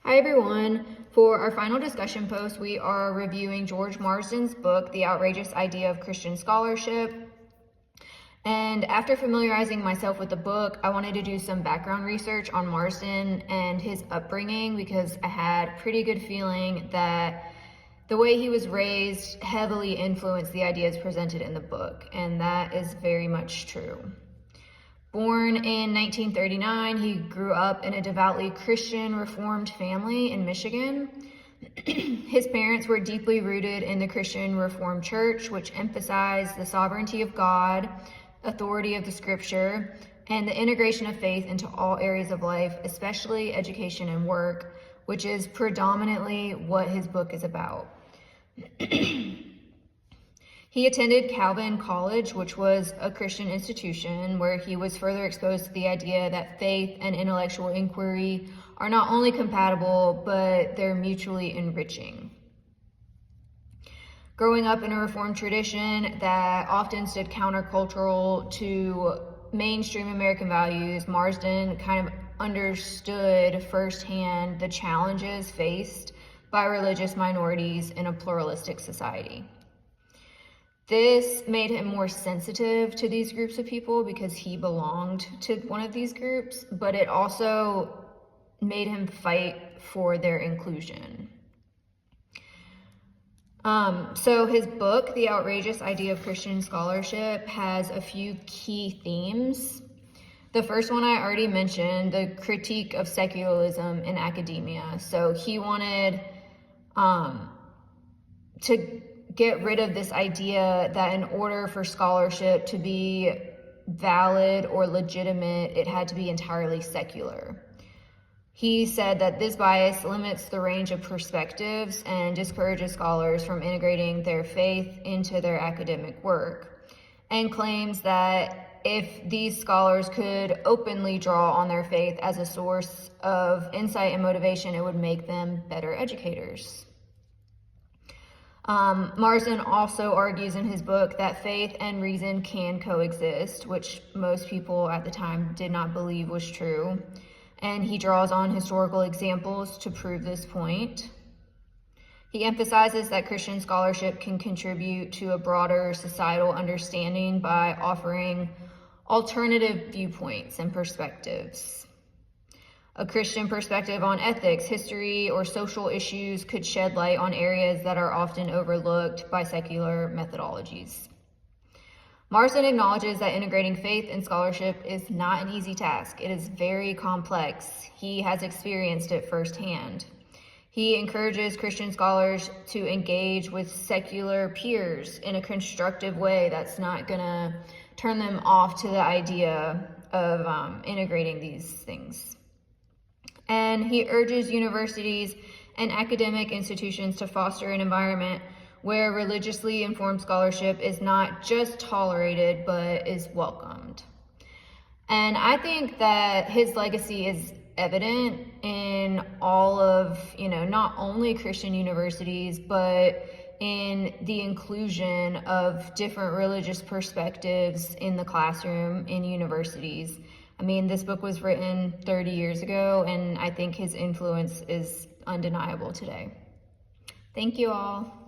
Hi everyone. For our final discussion post, we are reviewing George Marsden's book, The Outrageous Idea of Christian Scholarship. And after familiarizing myself with the book, I wanted to do some background research on Marsden and his upbringing because I had a pretty good feeling that the way he was raised heavily influenced the ideas presented in the book, and that is very much true. Born in 1939, he grew up in a devoutly Christian Reformed family in Michigan. His parents were deeply rooted in the Christian Reformed Church, which emphasized the sovereignty of God, authority of the Scripture, and the integration of faith into all areas of life, especially education and work, which is predominantly what his book is about. He attended Calvin College, which was a Christian institution where he was further exposed to the idea that faith and intellectual inquiry are not only compatible, but they're mutually enriching. Growing up in a Reformed tradition that often stood countercultural to mainstream American values, Marsden kind of understood firsthand the challenges faced by religious minorities in a pluralistic society. This made him more sensitive to these groups of people because he belonged to one of these groups, but it also made him fight for their inclusion. So his book, The Outrageous Idea of Christian Scholarship, has a few key themes. The first one I already mentioned, the critique of secularism in academia. So he wanted to get rid of this idea that in order for scholarship to be valid or legitimate, it had to be entirely secular. He said that this bias limits the range of perspectives and discourages scholars from integrating their faith into their academic work, and claims that if these scholars could openly draw on their faith as a source of insight and motivation, it would make them better educators. Marsden also argues in his book that faith and reason can coexist, which most people at the time did not believe was true. And he draws on historical examples to prove this point. He emphasizes that Christian scholarship can contribute to a broader societal understanding by offering alternative viewpoints and perspectives. A Christian perspective on ethics, history, or social issues could shed light on areas that are often overlooked by secular methodologies. Marsden acknowledges that integrating faith and scholarship is not an easy task. It is very complex. He has experienced it firsthand. He encourages Christian scholars to engage with secular peers in a constructive way that's not going to turn them off to the idea of integrating these things. And he urges universities and academic institutions to foster an environment where religiously informed scholarship is not just tolerated, but is welcomed. And I think that his legacy is evident in all of, not only Christian universities, but in the inclusion of different religious perspectives in the classroom in universities. I mean, this book was written 30 years ago, and I think his influence is undeniable today. Thank you all.